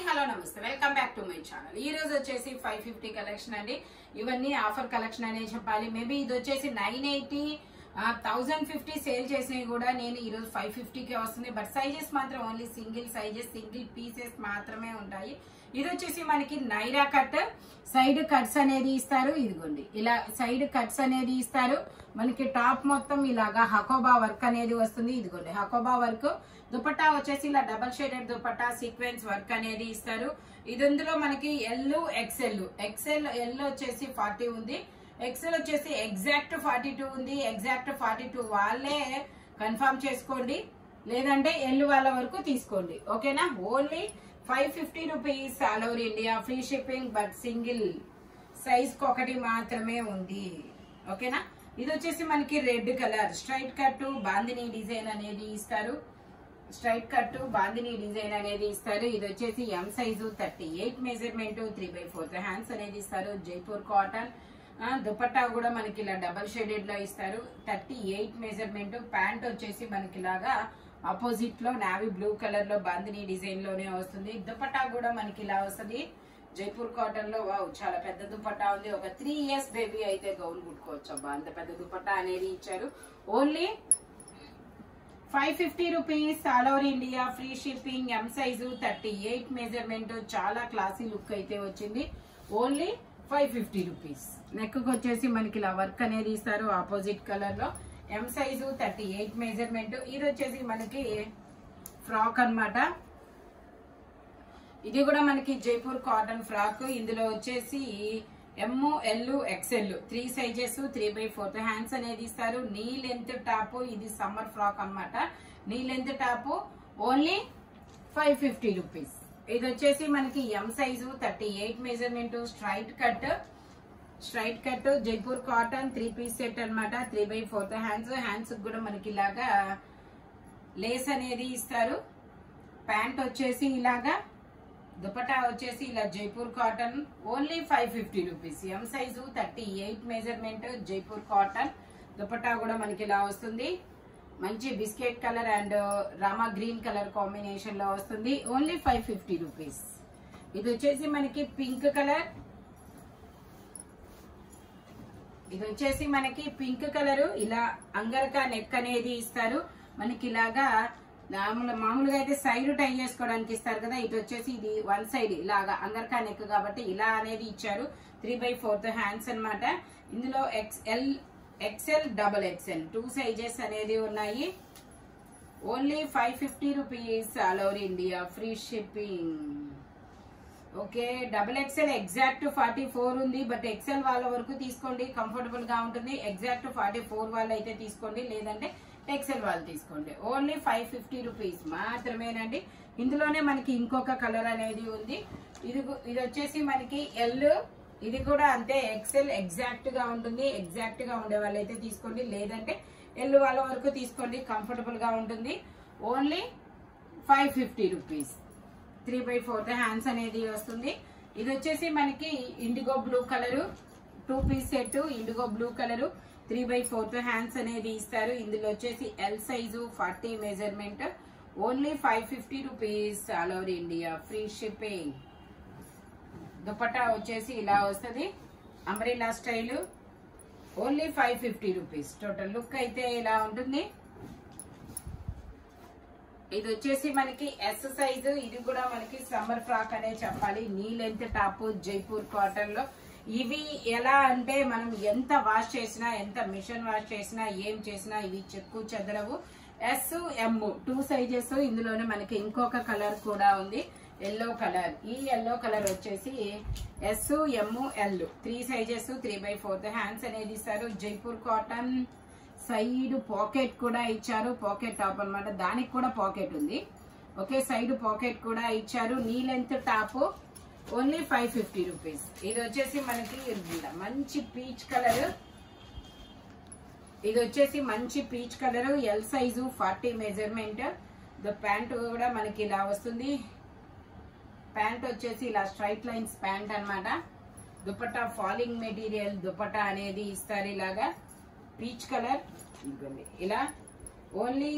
Hello నమస్తే welcome back to my channel. ఈ రోజు వచ్చేసి 550 కలెక్షన్ అండి. ఇవన్నీ ఆఫర్ కలెక్షన్ అనే చెప్పాలి. మేబీ ఇది వచ్చేసి 980 1050 సేల్ చేసినవి కూడా నేను ఈ రోజు 550కే వస్తుంది. బట్ సైజెస్ మాత్రం only single sizes, single pieces మాత్రమే ఉంటాయి. ఇది వచ్చేసి మనకి నైరా కట్, సైడ్ కట్స్ అనేది ఇస్తారు. ఇదిగోండి ఇలా సైడ్ కట్స్ అనేది ఇస్తారు. మనకి టాప్ మొత్తం ఇలాగా హకోబా వర్క్ అనేది వస్తుంది. ఇదిగోండి హకోబా వర్క్. దుపట్టా వచ్చేసి ఇలా double shaded dupatta sequence work అనేది ఇస్తారు. ఇది ఇందులో మనకి ఎల్ ఎక్సెల్ ఎల్ వచ్చేసి 40 ఉంది, ఎక్సెల్ వచ్చేసి ఎగ్జాక్ట్ 42 ఉంది. ఎగ్జాక్ట్ 42 వాళ్ళే కన్ఫర్మ్ చేసుకోండి, లేదంటే ఎల్ వాళ్ళ వరకు తీసుకోండి. ఓకేనా? Only 550 rupees all over India, free shipping. But single size ఒకటి మాత్రమే ఉంది. ఓకేనా? ఇది వచ్చేసి మనకి red colour straight cut bandhani design అనేది ఇస్తారు. స్ట్రైట్ కట్ బాందిని డిజైన్ అనేది ఇస్తారు. ఇది వచ్చేసి ఎం సైజు 38 మెజర్మెంట్, 3/4 హ్యాండ్స్ అనేది ఇస్తారు. జైపూర్ కాటన్. దుపట్టా కూడా మనకి ఇలా డబల్ షేడెడ్ లో ఇస్తారు. 38 మెజర్మెంట్. ప్యాంట్ వచ్చేసి మనకి ఇలాగా ఆపోజిట్ లో నావీ బ్లూ కలర్ లో బాందిని డిజైన్ లోనే వస్తుంది. దుపట్టా కూడా మనకి ఇలా వస్తుంది. జైపూర్ కాటన్ లో వావ్ చాలా పెద్ద దుపట్టా ఉంది. ఒక 3 years బేబీ అయితే గౌన్ కుట్టుకోవచ్చు. అబ్బా అంత పెద్ద దుపట్టా అనేది ఇచ్చారు. Only 550 rupees all over India, free shipping. ఎం సైజు 38 మెజర్మెంట్. చాలా క్లాసీ లుక్ అయితే వచ్చింది. Only 550 rupees. నెక్ వచ్చేసి మనకి ఇలా వర్క్ అనేది ఇస్తారు ఆపోజిట్ కలర్ లో. ఎం సైజు 38 మెజర్మెంట్. ఇది వచ్చేసి మనకి ఫ్రాక్ అన్నమాట. ఇది కూడా మనకి జైపూర్ కాటన్ ఫ్రాక్. ఇందులో వచ్చేసి ఎం, ఎల్, ఎక్స్ఎల్ 3 సైజెస్, 3/4 హ్యాండ్స్ అనేది ఇస్తారు. Knee length top. ఇది సమ్మర్ ఫ్రాక్ అన్నమాట. Knee length top. Only 550 rupees. ఇది వచ్చేసి మనకి M size 38 measurement. Straight cut Jaipur cotton 3 piece set అన్నమాట. 3/4 హ్యాండ్స్. హ్యాండ్స్ కూడా మనకి ఇలాగా లేస్ అనేది ఇస్తారు. ప్యాంట్ వచ్చేసి ఇలాగా, దుపట్టా వచ్చేసి ఇలా జైపూర్ కాటన్. Only 550 rupees. ఎం size 38 measurement, Jaipur cotton. Dupatta కూడా మనకి ఇలా వస్తుంది. మంచి biscuit colour and Rama green colour combination లో వస్తుంది. Only 550 rupees. ఇది వచ్చేసి మనకి పింక్ కలర్. ఇది వచ్చేసి మనకి పింక్ కలర్. ఇలా అంగరకా నెక్ అనేది ఇస్తారు. మనకి ఇలాగా మామూలుగా అయితే సైడ్ టై చేసుకోవడానికి ఇస్తారు కదా. ఇది వచ్చేసి ఇది వన్ సైడ్ ఇలాగా అంగర్కా నెక్ కాబట్టి ఇలా అనేది ఇచ్చారు. 3/4 హ్యాండ్స్ అన్నమాట. ఇందులో ఎక్స్ఎల్, డబల్ ఎక్స్ఎల్ 2 సైజెస్ అనేది ఉన్నాయి. Only 550 rupees all over India, free shipping. Okay, double XL exact 44 ఉంది. బట్ ఎక్స్ఎల్ వాళ్ళ వరకు తీసుకోండి, కంఫర్టబుల్ గా ఉంటుంది. ఎగ్జాక్ట్ 44 వాళ్ళు అయితే తీసుకోండి, లేదంటే ఎక్సెల్ వాళ్ళు తీసుకోండి. ఓన్లీ 550 రూపీస్ మాత్రమేనండి. ఇందులోనే మనకి ఇంకొక కలర్ అనేది ఉంది. ఇది వచ్చేసి మనకి ఎల్. ఇది కూడా అంతే, ఎక్సెల్ ఎగ్జాక్ట్ గా ఉంటుంది. ఎగ్జాక్ట్ గా ఉండే వాళ్ళు అయితే తీసుకోండి, లేదంటే ఎల్ వాళ్ళ వరకు తీసుకోండి, కంఫర్టబుల్ గా ఉంటుంది. Only 550 rupees. 3/4 హ్యాండ్స్ అనేది వస్తుంది. ఇది వచ్చేసి మనకి indigo blue colour 2 piece set. Indigo blue colour 3/4 hands అనేది ఇస్తారు. ఇందులో వచ్చేసి L size 40 measurement. Only 550 rupees all over India, free shipping. Dupatta వచ్చేసి ఇలా వస్తుంది, umbrella style. Only 550 rupees. Total look అయితే ఇలా ఉంటుంది. ఇది వచ్చేసి మనకి ఎస్ సైజు. ఇది కూడా మనకి సమ్మర్ ఫ్రాక్ అనే చెప్పాలి. Knee length top Jaipur cotton లో. ఇవి ఎలా అంటే మనం ఎంత వాష్ చేసినా, ఎంత మిషన్ వాష్ చేసినా, ఏం చేసినా ఇవి చెక్కు చెదరవు. ఎస్, ఎం 2 సైజెస్. ఇందులోనే మనకి ఇంకొక కలర్ కూడా ఉంది, ఎల్లో కలర్. ఈ ఎల్లో కలర్ వచ్చేసి ఎస్, ఎం, ఎల్ 3 సైజెస్, 3/4 హ్యాండ్స్ అనేది ఇస్తారు. జైపూర్ కాటన్. సైడ్ పాకెట్ కూడా ఇచ్చారు. పాకెట్ టాప్ అన్నమాట. దానికి కూడా పాకెట్ ఉంది. ఓకే, సైడ్ పాకెట్ కూడా ఇచ్చారు. Knee length top. Only 550 rupees. ఇది వచ్చేసి మనకి మంచి పీచ్ కలర్. ఇది వచ్చేసి మంచి peach colour. L size 40 measurement. Pant కూడా మనకి ఇలా వస్తుంది. ప్యాంట్ వచ్చేసి ఇలా స్ట్రైట్ లైన్స్ ప్యాంట్ అన్నమాట. దుపట్టా ఫాలింగ్ మెటీరియల్ దుపట్టా అనేది ఇస్తారు. ఇలాగా పీచ్ కలర్ ఇలా. ఓన్లీ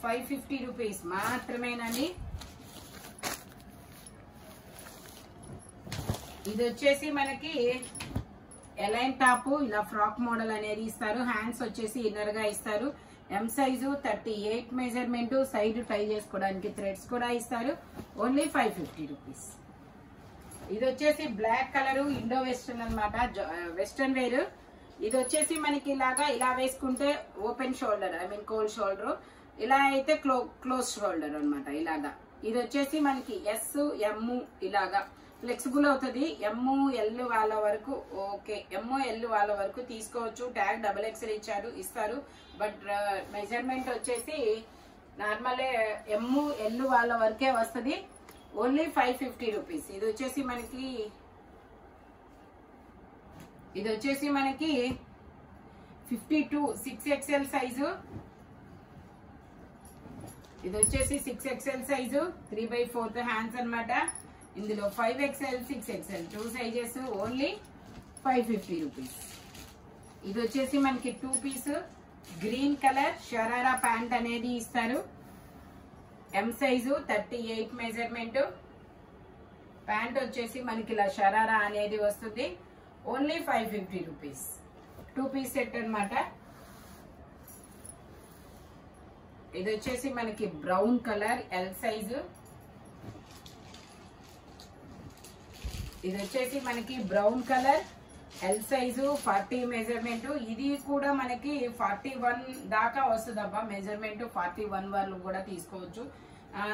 550 రూపీస్ మాత్రమేనండి. ఇది వచ్చేసి మనకి ఎలైన్ టాప్ ఇలా ఫ్రాక్ మోడల్ అనేది ఇస్తారు. హ్యాండ్స్ వచ్చేసి ఇన్నర్ గా ఇస్తారు. M size 38 measurement. Side tie చేసుకోవడానికి థ్రెడ్స్ కూడా ఇస్తారు. Only 550 rupees. ఇది వచ్చేసి బ్లాక్ కలర్ ఇండో వెస్టర్న్ అనమాట, వెస్టర్న్ వేర్. ఇది వచ్చేసి మనకి ఇలాగా ఇలా వేసుకుంటే open shoulder, I mean cold shoulder, ఇలా అయితే క్లోజ్ షోల్డర్ అనమాట ఇలాగా. ఇది వచ్చేసి మనకి ఎస్ ఎమ్ ఇలాగా ఫ్లెక్సిబుల్ అవుతుంది. ఎమ్ ఎల్ వాళ్ళ వరకు ఓకే, ఎమ్ ఎల్ వాళ్ళ వరకు తీసుకోవచ్చు. ట్యాగ్ XXL ఇస్తారు. బట్ మెజర్మెంట్ వచ్చేసి నార్మల్ ఎమ్ ఎల్ వాళ్ళ వరకే వస్తుంది. Only 550 rupees. ఇది వచ్చేసి మనకి 52 6XL సైజు. ఇది వచ్చేసి 6XL సైజు 3/4 హ్యాండ్స్ అన్నమాట. ఇందులో 5XL 6XL 2 sizes. Only 550 rupees. ఇది వచ్చేసి మనకి 2 piece green colour sharara pant అనేది ఇస్తారు. M size 38 measurement. ప్యాంట్ వచ్చేసి మనకి ఇలా షరారా అనేది వస్తుంది. Only 550 rupees. 2 పీస్ సెట్ అన్నమాట. ఇది వచ్చేసి మనకి బ్రౌన్ కలర్ ఎల్ సైజు. ఇది వచ్చేసి మనకి brown colour L size 40 measurement. ఇది కూడా మనకి 41 దాకా వస్తుంది అబ్బా మెజర్మెంట్. 41 వాళ్ళు కూడా తీసుకోవచ్చు.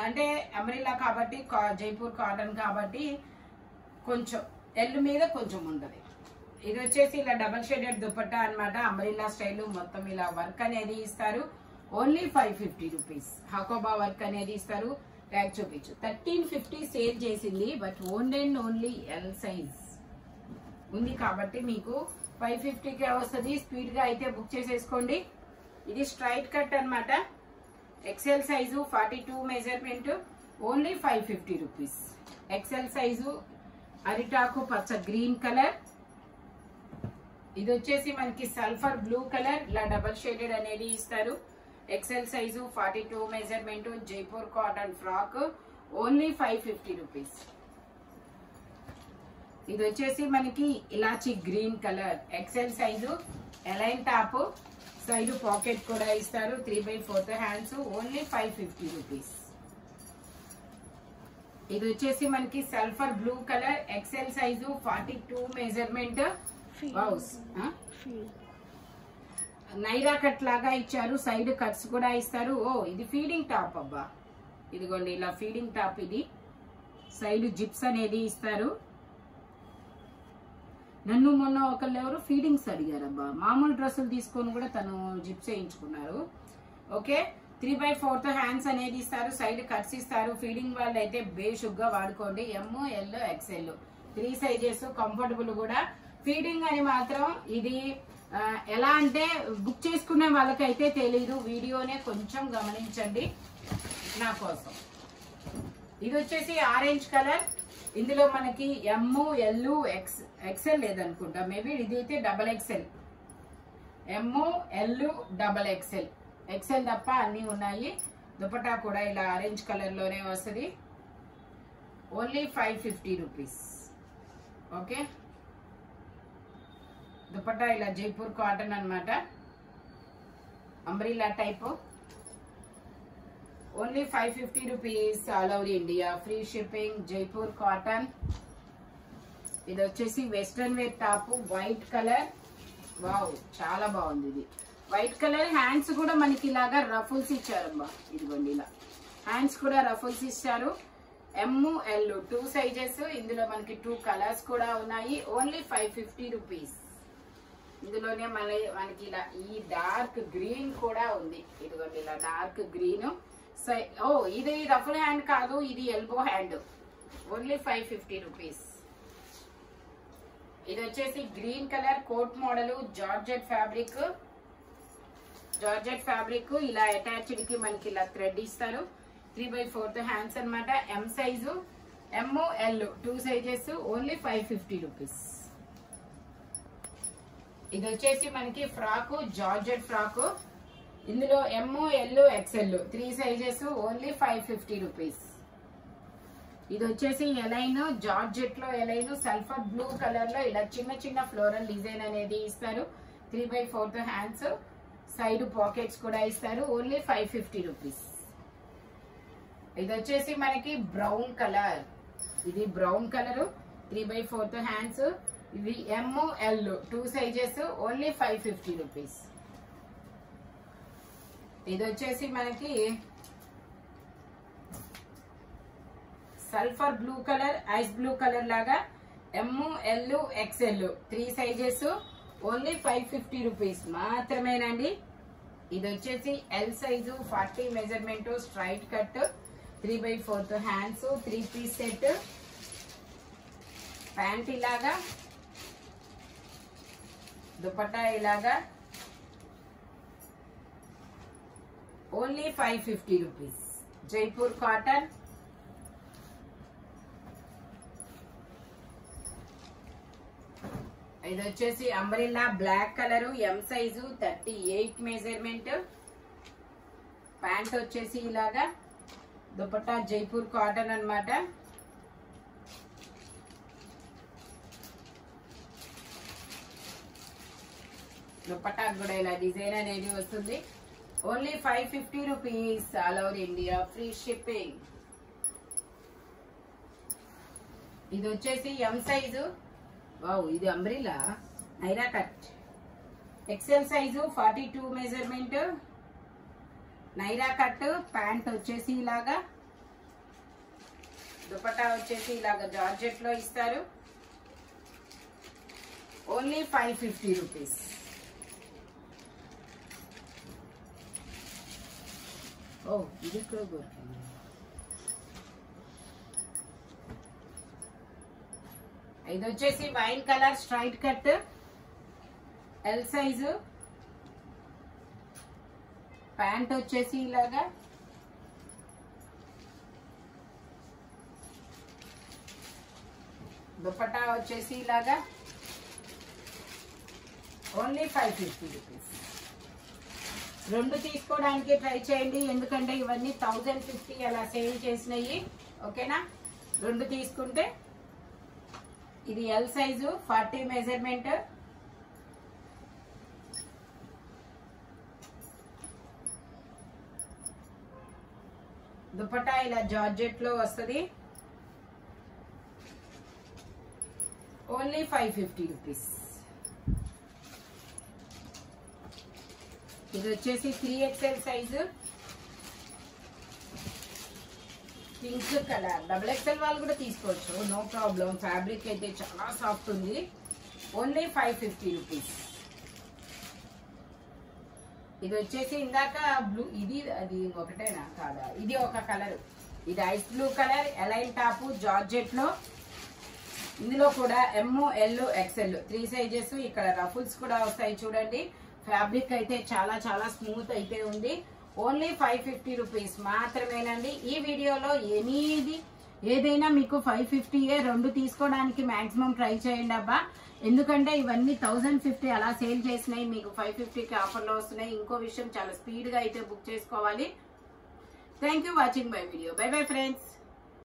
అంటే అమ్రిల్లా కాబట్టి, జైపూర్ కాటన్ కాబట్టి కొంచెం ఎల్ మీద కొంచెం ఉంటుంది. ఇది వచ్చేసి ఇలా డబల్ షేడెడ్ దుపట్టా అనమాట. అమ్రిల్లా స్టైల్ మొత్తం ఇలా వర్క్ అనేది ఇస్తారు. Only 550 rupees. హకోబా వర్క్ అనేది ఇస్తారు. ట్యాగ్ చూపించు. 1350 సేల్ చేసింది. బట్ ఓన్లీ ఎల్ సైజ్ ఉంది కాబట్టి మీకు 550కే వస్తుంది. స్పీడ్ గా అయితే బుక్ చేసేసుకోండి. ఇది స్ట్రైట్ కట్ అనమాట. XL size 42 measurement. Only 550 rupees. XL size అరిటాకు పచ్చ గ్రీన్ కలర్. ఇది వచ్చేసి మనకి సల్ఫర్ బ్లూ కలర్ ఇలా డబల్ షేడెడ్ అనేది ఇస్తారు. XL size 42 measurement. Jaipur cotton frock. Only 550 rupees. ఇది వచ్చేసి మనకి elaichi green colour XL size A line top. Side pocket కూడా ఇస్తారు. 3/4 హ్యాండ్స్. Only 550 rupees. ఇది వచ్చేసి మనకి sulphur blue colour XL size 42 measurement. Naira cut లాగా ఇచ్చారు. సైడ్ కట్స్ కూడా ఇస్తారు. ఓ ఇది ఫీడింగ్ టాప్ అబ్బా. ఇదిగోండి ఇలా ఫీడింగ్ టాప్. ఇది సైడ్ జిప్స్ అనేది ఇస్తారు. నన్ను మొన్న ఒకళ్ళు ఎవరు ఫీడింగ్స్ అడిగారబ్బా. మామూలు డ్రెస్సులు తీసుకొని కూడా తను జిప్స్ వేయించుకున్నారు. ఓకే, 3/4 హ్యాండ్స్ అనేది ఇస్తారు. సైడ్ కట్స్ ఇస్తారు. ఫీడింగ్ వాళ్ళు అయితే బేషుగ్గా వాడుకోండి. ఎమ్ ఎల్ ఎక్స్ఎల్ 3 సైజెస్. కంఫర్టబుల్ కూడా. ఫీడింగ్ అని మాత్రం ఇది ఎలా అంటే బుక్ చేసుకునే వాళ్ళకైతే తెలీదు. వీడియోనే కొంచెం గమనించండి నా కోసం. ఇది వచ్చేసి ఆరెంజ్ కలర్. ఇందులో మనకి ఎమ్ ఎల్ ఎక్స్ఎల్ లేదనుకుంటా. మేబీ ఇదైతే XXL. M L XXL. XL తప్ప అన్ని ఉన్నాయి. దుపట్టా కూడా ఇలా ఆరెంజ్ కలర్ లోనే వస్తుంది. Only 550 rupees. ఓకే, దుపట్టా ఇలా జైపూర్ కాటన్ అనమాట. Umbrella type. Only 550 rupees. All over India free shipping. Jaipur cotton. ఇది వచ్చేసి western wear top white colour. Wow, చాలా బాగుంది ఇది. White colour. హ్యాండ్స్ కూడా మనకి ఇలాగా రఫుల్స్ ఇచ్చారమ్మా. ఇదిగోండి ఇలా హ్యాండ్స్ కూడా రఫుల్స్ ఇచ్చారు. ఎమ్ ఎల్ 2 సైజెస్. ఇందులో మనకి 2 కలర్స్ కూడా ఉన్నాయి. Only 550 rupees. ఇందులోనే మనకి ఇలా ఈ డార్క్ గ్రీన్ కూడా ఉంది. ఇదిగోండి ఇలా డార్క్ గ్రీన్. ఓ ఇది రఫుల్ హ్యాండ్ కాదు, ఇది ఎల్బో హ్యాండ్. Only 550 rupees. ఇది వచ్చేసి green colour coat model georgette fabric. Georgette fabric ఇలా అటాచ్డ్ కి మనకి ఇలా థ్రెడ్ ఇస్తారు. 3/4 హ్యాండ్స్ అనమాట. M size M L 2 sizes. Only 550 rupees. ఇది వచ్చేసి మనకి ఫ్రాక్ జార్జెట్ ఫ్రాక్. ఇందులో M L XL 3 sizes. Only 550 rupees. ఇది వచ్చేసి ఎలైన్ జార్జెట్ లో ఎలైన్ సల్ఫర్ బ్లూ కలర్ లో ఇలా చిన్న చిన్న ఫ్లోరల్ డిజైన్ అనేది ఇస్తారు. 3/4 హ్యాండ్స్, సైడ్ పాకెట్స్ కూడా ఇస్తారు. Only 550 rupees. ఇది వచ్చేసి మనకి బ్రౌన్ కలర్, ఇది బ్రౌన్ కలర్ 3/4 హ్యాండ్స్, ఇది ML 2 సైజెస్. Only 550 rupees. ఇది వచ్చేసి మనకి sulphur blue colour, ice blue colour లాగా ML XL 3 sizes. Only 550 rupees మాత్రమేనండి. ఇది వచ్చేసి L size 40 measurement straight cut 3/4 hands, 3 piece set. Pant ఇలాగా, దుపట్టా ఇలాగా. ఓన్లీ 550 రూపీస్. జైపూర్ కాటన్. ఇది వచ్చేసి umbrella black colour, M size 38 measurement. Pant వచ్చేసి ఇలాగా, దుపట్టా జైపూర్ కాటన్ అన్నమాట. దుపట్టా కూడా ఇలా డిజైన్ అనేది వస్తుంది. Only 550 rupees. All over India free shipping. ఇది వచ్చేసి M సైజు. వావ్, ఇది umbrella Naira cut XL size 42 measurement. Naira cut. Pant వచ్చేసి ఇలాగా, దుపట్టా వచ్చేసి ఇలాగా జార్జెట్ లో ఇస్తారు. Only 550 rupees. ఓ, ఇది కూడా ఇది వచ్చేసి wine colour straight cut L size. Pant వచ్చేసి ఇలాగా, దుపట్టా వచ్చేసి ఇలాగా. ఓన్లీ 550 రూపీస్. రెండు తీసుకోవడానికి ట్రై చేయండి, ఎందుకంటే ఇవన్నీ 1050 అలా సేల్ చేసినాయి. ఓకేనా? రెండు తీసుకుంటే ఇది L సైజు 40 మెజర్మెంట్. దుపట్టా ఇలా జార్జెట్ లో వస్తుంది. Only 550 rupees. ఇది వచ్చేసి 3XL size pink colour. XXL వాళ్ళు కూడా తీసుకోవచ్చు, నో ప్రాబ్లం. ఫ్యాబ్రిక్ అయితే చాలా సాఫ్ట్ ఉంది. Only 550 rupees. ఇది వచ్చేసి ఇందాక బ్లూ, ఇది అది ఒకటేనా కాదా? ఇది ఒక కలర్. ఇది ice blue colour, A line top georgette లో. ఇందులో కూడా ML XL 3 సైజెస్. ఇక్కడ రఫుల్స్ కూడా వస్తాయి చూడండి. ఫ్యాబ్రిక్ అయితే చాలా చాలా స్మూత్ అయితే ఉంది. ఓన్లీ 550 రూపీస్ మాత్రమేనండి. ఈ వీడియోలో ఏదైనా మీకు 550 రెండు తీసుకోవడానికి మాక్సిమం ట్రై చేయండి అబ్బా, ఎందుకంటే ఇవన్నీ 1050 అలా సేల్ చేసినాయి. మీకు 550కి ఆఫర్లో వస్తున్నాయి. ఇంకో విషయం, చాలా స్పీడ్ గా అయితే బుక్ చేసుకోవాలి. Thank you watching my video. By bye friends.